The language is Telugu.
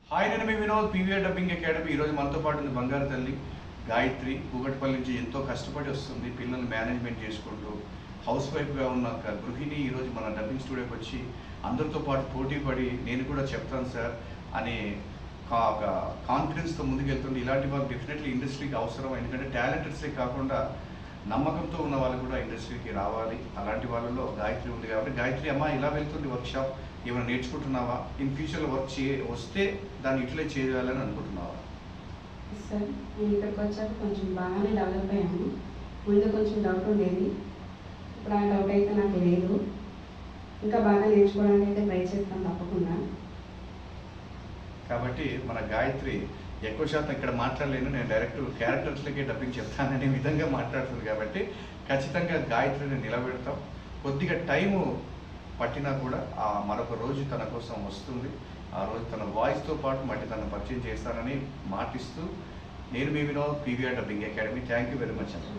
హాయ్, నేను మీ వినోద్, పీవీఆర్ డబ్బింగ్ అకాడమీ. ఈరోజు మనతో పాటు ఉంది బంగారు తల్లి గాయత్రి. కూకట్పల్లి నుంచి ఎంతో కష్టపడి వస్తుంది, పిల్లల్ని మేనేజ్మెంట్ చేసుకుంటూ హౌస్ వైఫ్గా ఉన్న ఒక గృహిణి ఈరోజు మన డబ్బింగ్ స్టూడియోకి వచ్చి అందరితో పాటు పోటీ పడి నేను కూడా చెప్తాను సార్ అనే ఒక కాన్ఫిడెన్స్తో ముందుకెళ్తుంది. ఇలాంటి వాళ్ళు డెఫినెట్లీ ఇండస్ట్రీకి అవసరం. ఎందుకంటే టాలెంటెడ్సే కాకుండా నమ్మకంతో ఉన్న వాళ్ళు కూడా ఇండస్ట్రీకి రావాలి. అలాంటి వాళ్ళలో గాయత్రి ఉంది. కాబట్టి గాయత్రి అమ్మ, ఇలా వెళ్తుంది వర్క్షాప్, ఏమైనా నేర్చుకుంటున్నావా? ఇన్ ఫ్యూచర్లో వర్క్ వస్తే దాన్ని యూటిలైజ్ చేయాలని అనుకుంటున్నావా? సార్, నేను ఇక్కడికి వచ్చాక కొంచెం బాగానే డెవలప్ అయ్యాను. ముందు కొంచెం డౌట్ ఉండేది, ఇప్పుడు ఆ డౌట్ అయితే నాకు లేదు. ఇంకా బాగా నేర్చుకోవడానికి అయితే ట్రై చేస్తాను తప్పకుండా. కాబట్టి మన గాయత్రి ఎక్కువ శాతం ఇక్కడ మాట్లాడలేను, నేను డైరెక్ట్ క్యారెక్టర్స్లకే డబ్బింగ్ చెప్తాననే విధంగా మాట్లాడుతుంది. కాబట్టి ఖచ్చితంగా గాయత్రిని నిలబెడతాం. కొద్దిగా టైము పట్టినా కూడా మరొక రోజు తన కోసం వస్తుంది. ఆ రోజు తన వాయిస్తో పాటు మళ్ళీ తను పరిచయం చేస్తానని మాటిస్తూ, నేను మీ Vinod, PVR dubbing academy. Thank you very much అండి.